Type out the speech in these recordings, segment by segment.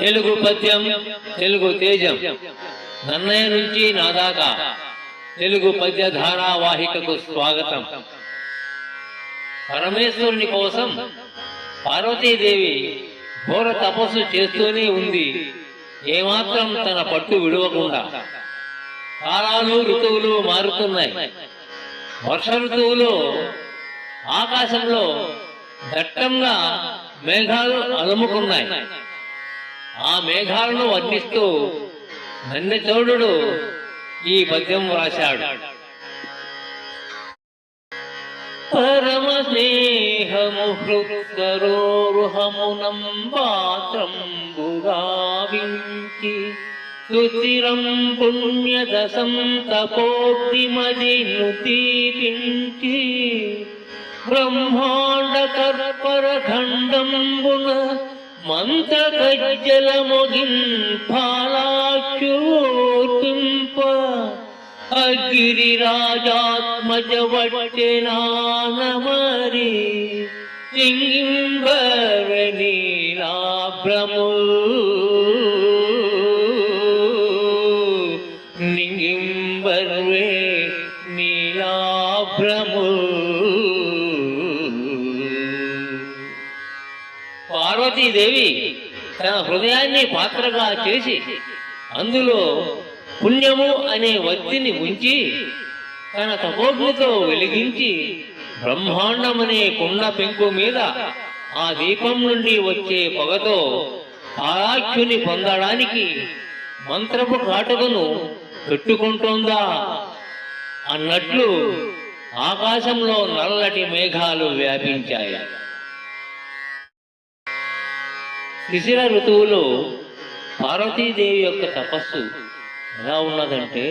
తెలుగు పద్యం, తెలుగు తేజం. నన్నయ్య నుంచి నా దాకా తెలుగు పద్య ధారావాహికకు స్వాగతం. పరమేశ్వరుని కోసం పార్వతీదేవి ఘోర తపస్సు చేస్తూనే ఉంది, ఏమాత్రం తన పట్టు విడవకుండా. కాలాలు ఋతువులు మారుతున్నాయి. వర్ష ఋతువులో ఆకాశంలో దట్టంగా మేఘాలు అలుముకున్నాయి. ఆ మేఘాలను వర్ణిస్తూ నన్నచోడుడు ఈ పద్యం రాశాడు. పరమ స్నేహము హృత్సరోరుహమునం పాత్రంబుగావించి సుచిరం పుణ్యదశం తపోగ్నిమదిను దీపించి బ్రహ్మాండ కర్పర ఖండంబున మంత్రకజ్జల మొగిన్ఫాలాక్షోర్పింప అగిరిరాజాత్మజ వట్టెనానమరి లింగింబర నీలాభ్రము లింగింబర్వే నీలాభ్రము. పార్వతీదేవి తన హృదయాన్ని పాత్రగా చేసి అందులో పుణ్యము అనే వత్తిని ఉంచి తన తపోగ్నితో వెలిగించి బ్రహ్మాండమనే కుండ పెంకు మీద ఆ దీపం నుండి వచ్చే పొగతో ఆరాధ్యుని పొందడానికి మంత్రపు కాటుకను పెట్టుకుంటోందా అన్నట్లు ఆకాశంలో నల్లటి మేఘాలు వ్యాపించాయి. శిశిర ఋతువులో పార్వతీదేవి యొక్క తపస్సు ఎలా ఉన్నదంటే,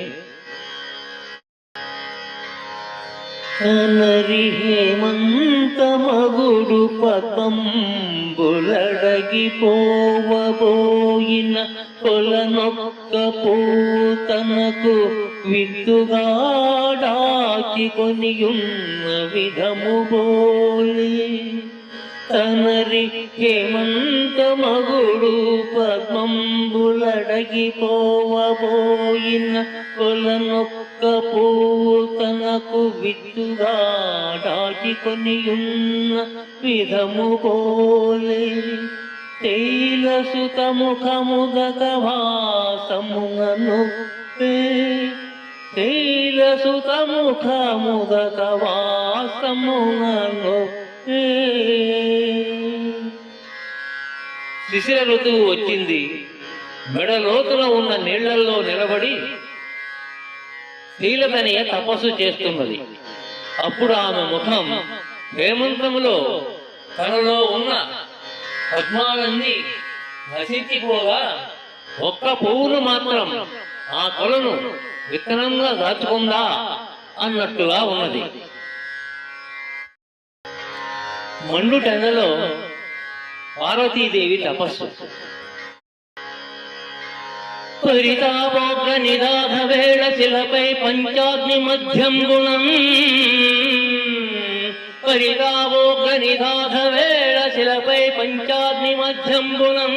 కనరి హేమంతమగుడు పతంబులడగిపోవబోయిన కొలనొక్క పూతనకు విద్దుగాడాచి కొనియున్న విధము బోలి. తనరి హేమంతమగుడు పద్మంబులడగిపోవబోయిన కొలనొక్క పూతనకు విద్దుగా దాచికొనియున్న విధము పోలే. తైలసుత ముఖముదక వాసమునను తైలసుత ముఖముదక వాసమునను. శిశిర ఋతువు వచ్చింది. మెడలోతున ఉన్న నీళ్లలో నిలబడి నీలతనయ తపస్సు చేస్తున్నది. అప్పుడు ఆమె ముఖం హేమంతములో తనలో ఉన్న పద్మాలన్నీ నశించిపోగా ఒక్క పువ్వును మాత్రం ఆ కొలను విత్తనంగా దాచుకుందా అన్నట్టుగా ఉన్నది. మండుటెండలో పార్వతీదేవి తపస్సు. పరితాపోగ్ర నిదాధ వేళ శిలపై పంచాగ్ని మధ్యం గుణం. పరితాపోగ్ర నిదాధ వేళ శిలపై పంచాగ్ని మధ్యం గుణం.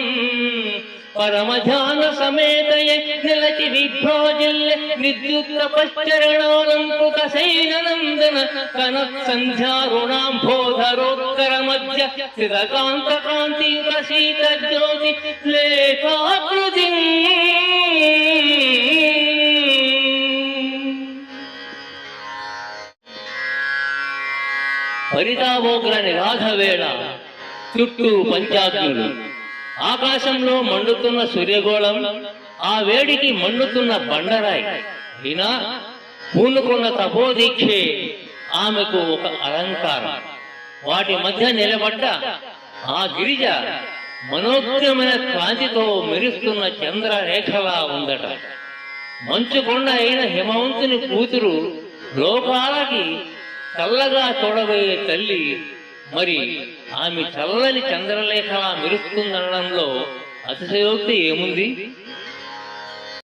పరమధ్యాన సమేతయే నిలచి విభ్రాజిల్లె విద్యుత్ పశ్చరణాలంకృత శైలనందన కనక్ సంధ్యారుణాంభోధరోత్కర మధ్య స్థితకాంత కాంతియుత శీత జ్యోతి లేఖాకృతి. పరితాపోగ్ర నిరాధ వేళ చుట్టూ పంచాగ్నులు, ఆకాశంలో మండుతున్న సూర్యగోళం, ఆ వేడికి మండుతున్న బండరాయి. అయినా పూనుకున్న తపోదీక్షే ఆమెకు ఒక అలంకారం. వాటి మధ్య నిలబడ్డ ఆ గిరిజ మనోజ్ఞమైన కాంతితో మెరుస్తున్న చంద్రరేఖలా ఉందట. మంచుకొండ అయిన హిమవంతుని కూతురు, లోకాలకి చల్లగా తోడబోయే తల్లి. మరి ఆమె చల్లని చంద్రలేఖలా మెరుస్తుందనడంలో అతిశయోక్తి ఏముంది?